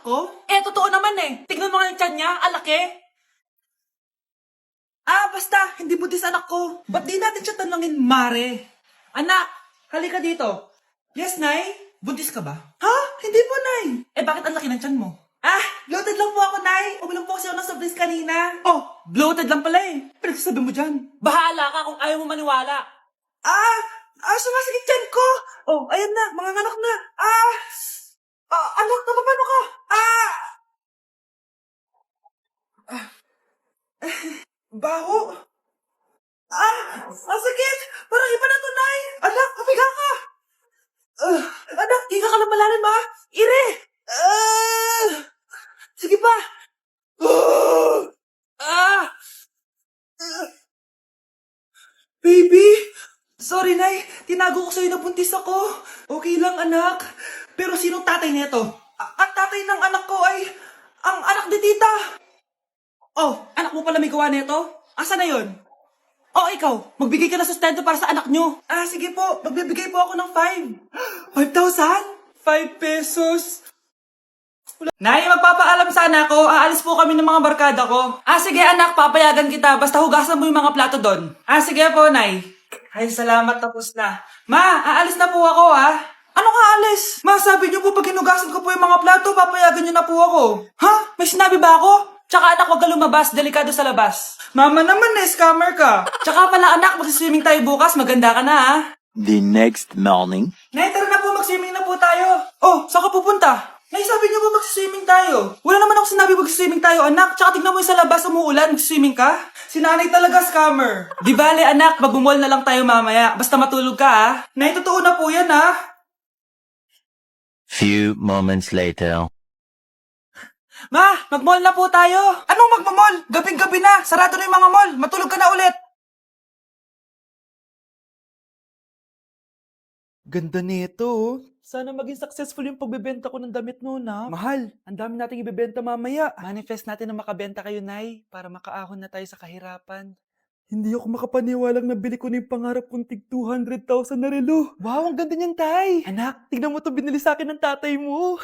ko? Eh, totoo naman eh. Tignan mo nga yung tiyan niya, alaki. Basta, hindi buntis anak ko. Ba't di natin siya tanungin, Mare? Anak, halika dito. Yes, Nay? Buntis ka ba? Ha? Hindi po, Nay. Eh, bakit ang laki ng tiyan mo? Bloated lang po ako, Nay. Uminom po kasi ako ng soft drinks kanina. Oh, bloated lang pala eh. Pinagsasabi mo dyan. Bahala ka kung ayaw mo maniwala. Sumasakit tiyan ko. Oh, ayan na, mga anak na. Anak, napapano ka? Baho. Sakit. Parang iba na to, Nay. Anak, pabiga ka. Anak, higa ka lang malalim, ha? Ire. Sige pa. Baby. Sorry, Nay. Tinago ko sa'yo na buntis ako. Okay lang, anak. Pero sinong tatay nito? Ang tatay ng anak ko ay ang anak ni tita. Oh, anak mo pala may gawa nito? Asa na yon? Oh, ikaw, magbigay ka na sustento para sa anak nyo. Sige po, magbibigay po ako ng 5. 5,000? 5 pesos. Nay, magpapaalam sana ako. Aalis po kami ng mga barkada ko. Sige anak, papayagan kita. Basta hugasan mo yung mga plato doon. Sige po, Nay. Ay, salamat, tapos na. Ma, aalis na po ako, ha? Ano ka alis? Ma, sabi niyo po pag hinugasan ko po yung mga plato, papayagan niyo na po ako. Ha? May sinabi ba ako? Tsaka anak, huwag ka lumabas. Delikado sa labas. Mama naman, scammer ka. Tsaka pala anak, mag-swimming tayo bukas. Maganda ka na, ha? The next morning. Nay, tara na po, mag-swimming na po tayo. Oh, saan ka pupunta? Nay, sabi niyo po mag-swimming tayo. Wala naman ako sinabi mag-swimming tayo, anak. Tsaka tignan mo yung sa labas, umuulan, mag-swimming ka. Si nanay talaga, scammer. Di bale, anak, magbumol na lang tayo mamaya. Basta matulog ka, ha? Nay, totoo na po yan, ha? Few moments later. Ma, mag-mall na po tayo. Anong mag-mall? Gabing-gabi na. Sarado na yung mga mall. Matulog ka na ulit. Ganda nito, oh. Sana maging successful yung pagbebenta ko ng damit noon, ha? Mahal, ang dami nating ibebenta mamaya. Manifest natin na makabenta kayo, Nay, para makaahon na tayo sa kahirapan. Hindi ako makapaniwalang nabili ko na yung pangarap kong tig 200,000 na relo. Wow, ang ganda niyan, Tay. Anak, tignan mo to binili sa akin ng tatay mo.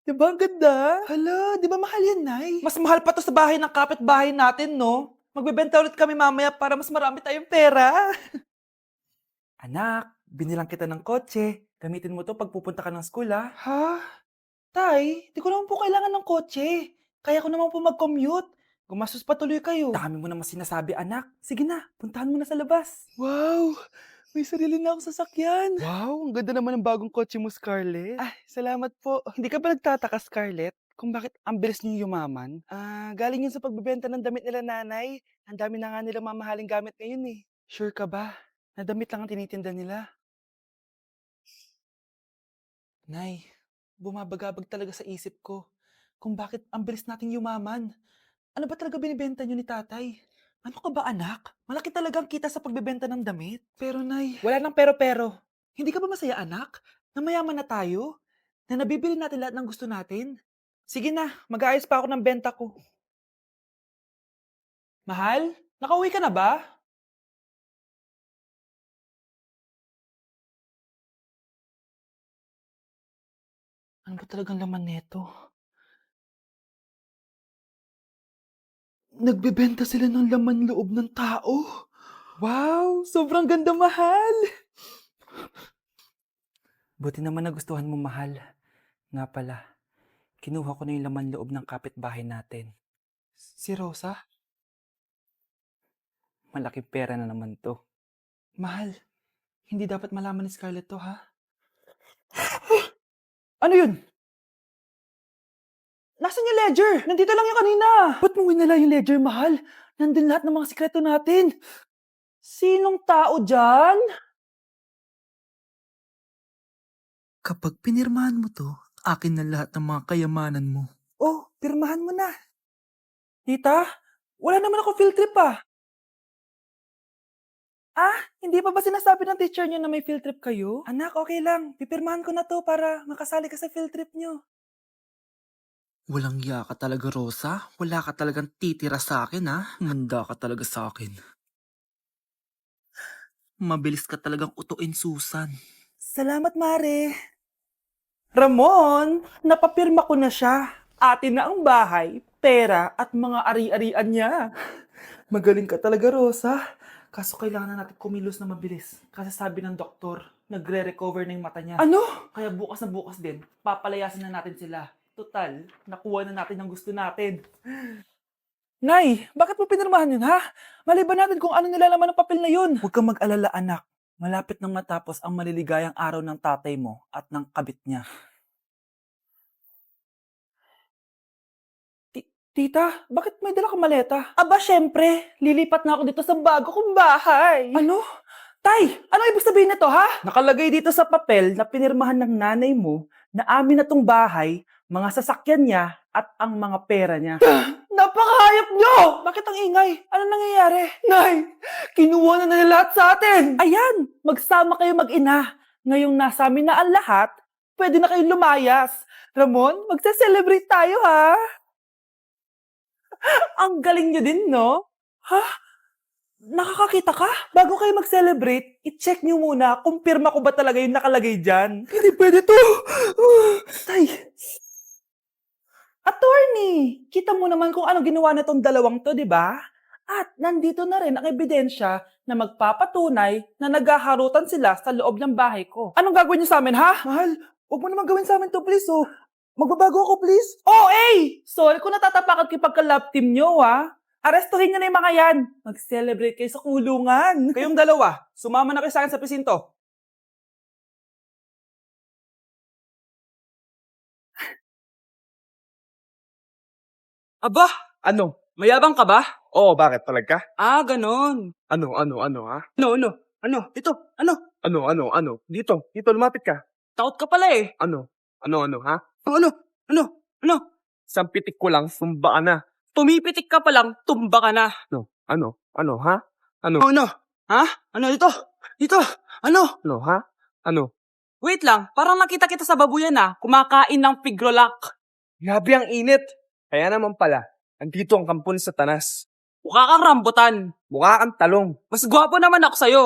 Diba ang ganda? Hala, di ba mahal yan, Nay? Mas mahal pa to sa bahay ng kapitbahay natin, no? Magbebenta ulit kami mamaya para mas marami tayong pera. Anak, binilang kita ng kotse. Gamitin mo to pag pupunta ka ng school, ha? Ha? Tay, di ko naman po kailangan ng kotse. Kaya ko naman po mag-commute. Gumastos pa tuloy kayo. Dami mo naman sinasabi, anak. Sige na, puntahan mo na sa labas. Wow! May sarili na akong sasakyan. Wow, ang ganda naman ng bagong kotse mo, Scarlett. Salamat po. Hindi ka ba nagtataka, Scarlett, kung bakit ang bilis niyo yumaman? Galing yun sa pagbebenta ng damit nila, nanay. Ang dami na nga nilang mamahaling gamit ngayon eh. Sure ka ba? Na damit lang ang tinitinda nila? Nay, bumabagabag talaga sa isip ko kung bakit ang bilis nating yumaman. Ano ba talaga binibenta niyo ni tatay? Ano ka ba, anak? Malaki talaga ang kita sa pagbebenta ng damit. Pero, Nay, wala nang pero-pero. Hindi ka ba masaya, anak? Na mayaman na tayo? Na nabibili natin lahat ng gusto natin? Sige na, mag-aayos pa ako ng benta ko. Mahal, nakauwi ka na ba? Ano ba talagang laman neto? Nagbebenta sila ng laman loob ng tao. Wow, sobrang ganda, mahal. Buti naman nagustuhan mo, mahal. Nga pala, kinuha ko na yung laman loob ng kapitbahay natin. Si Rosa? Malaking pera na naman to. Mahal, hindi dapat malaman ni Scarlett to, ha? Ano yun? Nasaan yung ledger? Nandito lang yung kanina. Ba't mo winala yung ledger, mahal? Nandun lahat ng mga sikreto natin. Sinong tao dyan? Kapag pinirmahan mo to, akin na lahat ng mga kayamanan mo. Oh, pirmahan mo na. Tita, wala naman ako field trip ah. Hindi pa ba sinasabi ng teacher niyo na may field trip kayo? Anak, okay lang. Pipirmahan ko na to para makasali ka sa field trip niyo. Walang iya ka talaga, Rosa. Wala ka talagang titira sa akin, ha? Manda ka talaga sa akin. Mabilis ka talagang utuin, Susan. Salamat, Mare. Ramon, napapirma ko na siya. Atin na ang bahay, pera at mga ari-arian niya. Magaling ka talaga, Rosa. Kaso kailangan na natin kumilos na mabilis. Kasi sabi ng doktor, nagre-recover na yung mata niya. Ano? Kaya bukas na bukas din, papalayasin na natin sila. Total, nakuha na natin ang gusto natin. Nay, bakit mo pinirmahan yun, ha? Maliban natin kung ano nilalaman ng papel na yun. Huwag kang mag-alala, anak. Malapit nang matapos ang maliligayang araw ng tatay mo at ng kabit niya. Tita, bakit may dala kang maleta? Aba, syempre. Lilipat na ako dito sa bago kong bahay. Ano? Tay, ano ibig sabihin nito, ha? Nakalagay dito sa papel na pinirmahan ng nanay mo na amin na tong bahay, mga sasakyan niya at ang mga pera niya. Napakahayop nyo! Bakit ang ingay? Ano nangyayari? Nay, kinuha na nila lahat sa atin! Ayan, magsama kayo mag-ina. Ngayong nasa amin na ang lahat, pwede na kayong lumayas. Ramon, magsa-celebrate tayo, ha? Ang galing nyo din, no? Ha? Nakakakita ka? Bago kayo mag-celebrate, i-check nyo muna kung pirma ko ba talaga yung nakalagay dyan. Hindi pwede to! Tay! Attorney! Kita mo naman kung ano ginawa na tong dalawang to, di ba? At nandito na rin ang ebidensya na magpapatunay na naghaharutan sila sa loob ng bahay ko. Anong gagawin niyo sa amin, ha? Mahal, huwag mo naman gawin sa amin to, please, oh. Magbabago ako, please. Oh, sorry kung natatapakan kayo pagka-love team nyo, ha? Arestuhin nyo na yung mga yan. Mag-celebrate kayo sa kulungan. Kayong dalawa, sumama na kayo sa akin sa presinto. Aba, Ano? mayabang ka ba? Oo, bakit? Talaga? Ganon. Ano, ha? Ano? Dito, ano? Ano? Dito, lumapit ka. Takot ka pala eh. Ano, ha? Ano? Isang pitik ko lang, sumba ka na. Tumipitik ka pa lang, tumba ka na. Ha? Ano, Ano? Ha? Ano dito? Dito? Ano? ha? Ano? Wait lang, parang nakita kita sa babuyan kumakain ng pigrolak. Grabe ang init. Kaya naman pala, andito ang kampon sa tanas. Mukha kang rambutan. Mukha kang talong. Mas gwapo naman ako sa'yo.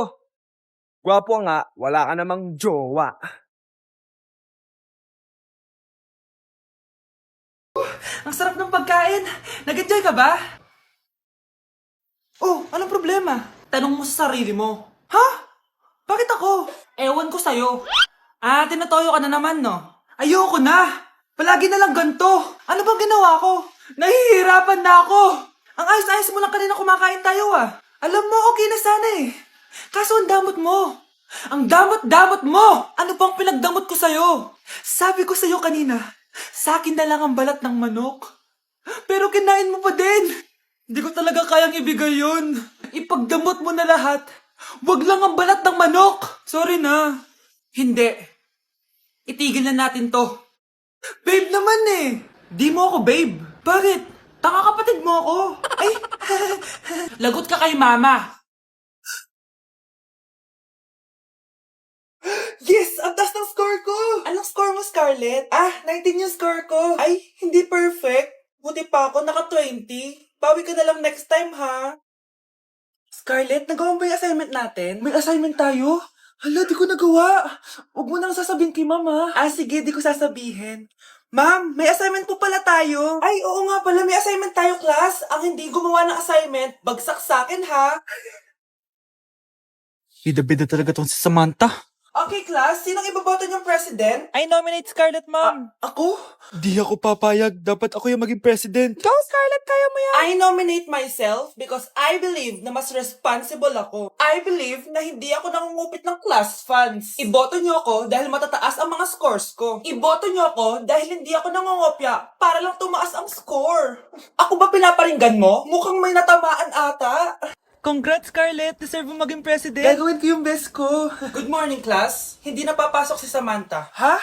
Gwapo nga, wala ka namang jowa. Ang sarap ng pagkain. Nag-enjoy ka ba? Oh, anong problema? Tanong mo sa sarili mo. Ha? Bakit ako? Ewan ko sa'yo. Tinatoyo ka na naman, no? Ayoko na. Palagi na lang ganito. Ano bang ginawa ko? Nahihirapan na ako. Ang ayos-ayos mo lang kanina kumakain tayo, Alam mo, okay na sana eh. Kaso ang damot mo. Ang damot-damot mo! Ano bang pinagdamot ko sa'yo? Sabi ko sa'yo kanina, sa akin na lang ang balat ng manok. Pero kinain mo pa din. Hindi ko talaga kayang ibigay yun. Ipagdamot mo na lahat. Wag lang ang balat ng manok. Sorry na. Hindi. Itigil na natin to. Babe naman eh. Di mo ako babe. Bakit? Tanga kapatid mo ako. Ay, lagot ka kay mama. Yes! Ang taas ng score ko! Anong score mo, Scarlett? 19 yung score ko. Ay, hindi perfect. Buti pa ako, naka-20. Bawi ka na lang next time, ha? Scarlett, nagawa mo ba yung assignment natin? May assignment tayo? Hala, di ko nagawa. Huwag mo nang sasabihin kay mama. Sige, di ko sasabihin. Ma'am, may assignment po pala tayo. Ay, oo nga pala, may assignment tayo, class. Ang hindi gumawa ng assignment, bagsak sa akin, ha? Bida-bida talaga tong si Samantha. Okay, class. Sinong iboboto niyong president? I nominate Scarlett, ma'am. Ako? Di ako papayag. Dapat ako yung maging president. Go, Scarlett! Kaya mo yan! I nominate myself because I believe na mas responsible ako. I believe na hindi ako nangungupit ng class funds. Iboto niyo ako dahil matataas ang mga scores ko. Iboto niyo ako dahil hindi ako nangungopya para lang tumaas ang score. Ako ba pinaparinggan mo? Mukhang may natamaan ata. Congrats, Scarlett. Deserve mo maging president. Gagawin ko yung best ko. Good morning, class. Hindi na papasok si Samantha. Ha?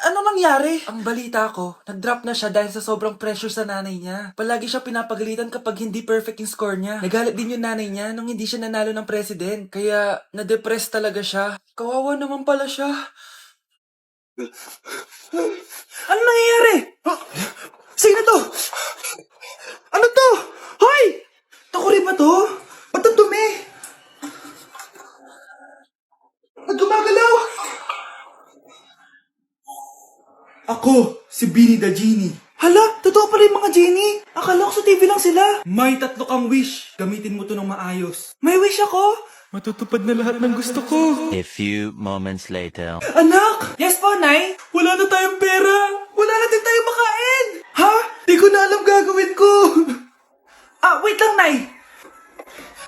Ano nangyari? Ang balita ko, nag-drop na siya dahil sa sobrang pressure sa nanay niya. Palagi siya pinapagalitan kapag hindi perfect yung score niya. Nagalit din yung nanay niya nung hindi siya nanalo ng president. Kaya, na-depress talaga siya. Kawawa naman pala siya. Ano nangyayari? Sino to? Ano to? Hoy! Takuri ba to? Ba't ang dumi? Nagumagalaw! Ako, si Beanie the Genie. Hala, totoo pala yung mga genie. Akala ko sa TV lang sila. May 3 kang wish. Gamitin mo to ng maayos. May wish ako? Matutupad na lahat ng gusto ko. A few moments later. Anak! Yes po, Nay? Wala na tayong pera. Wala na din tayong makain. Ha? Di ko na alam gagawin ko. Wait lang, Nay.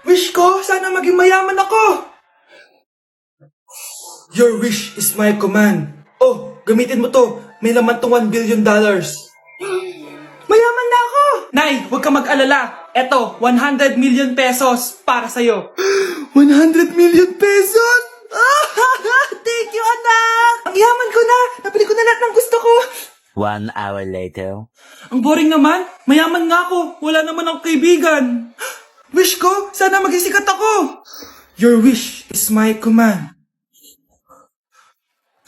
Wish ko, sana maging mayaman ako. Your wish is my command. Oh, gamitin mo to. May laman tong $1 billion. Mayaman na ako! Nay, huwag ka mag-alala. Eto, 100 million pesos para sa'yo. 100 million pesos? Thank you, anak! Ang yaman ko na! Nabili ko na lahat ng gusto ko! 1 hour later. Ang boring naman. Mayaman nga ako. Wala naman akong kaibigan. Wish ko, sana maging sikat ako. Your wish is my command.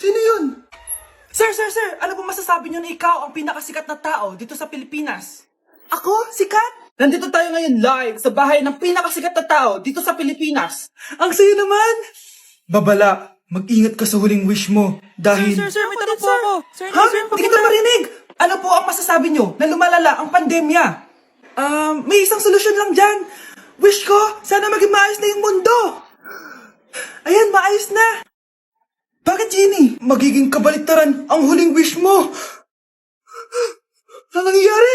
Sino yun? Sir! Ano ba masasabi niyo na ikaw ang pinakasikat na tao dito sa Pilipinas? Ako? Sikat? Nandito tayo ngayon live sa bahay ng pinakasikat na tao dito sa Pilipinas. Ang saya naman! Babala, mag-ingat ka sa huling wish mo dahil... Sir, may tanong po ako. Sir, Ha? Hindi kita marinig! Ano po ang masasabi nyo na lumalala ang pandemya? May isang solusyon lang dyan. Wish ko, sana maging maayos na yung mundo. Ayan, maayos na. Bakit, Jeannie? Magiging kabaliktaran ang huling wish mo. Ano nangyayari?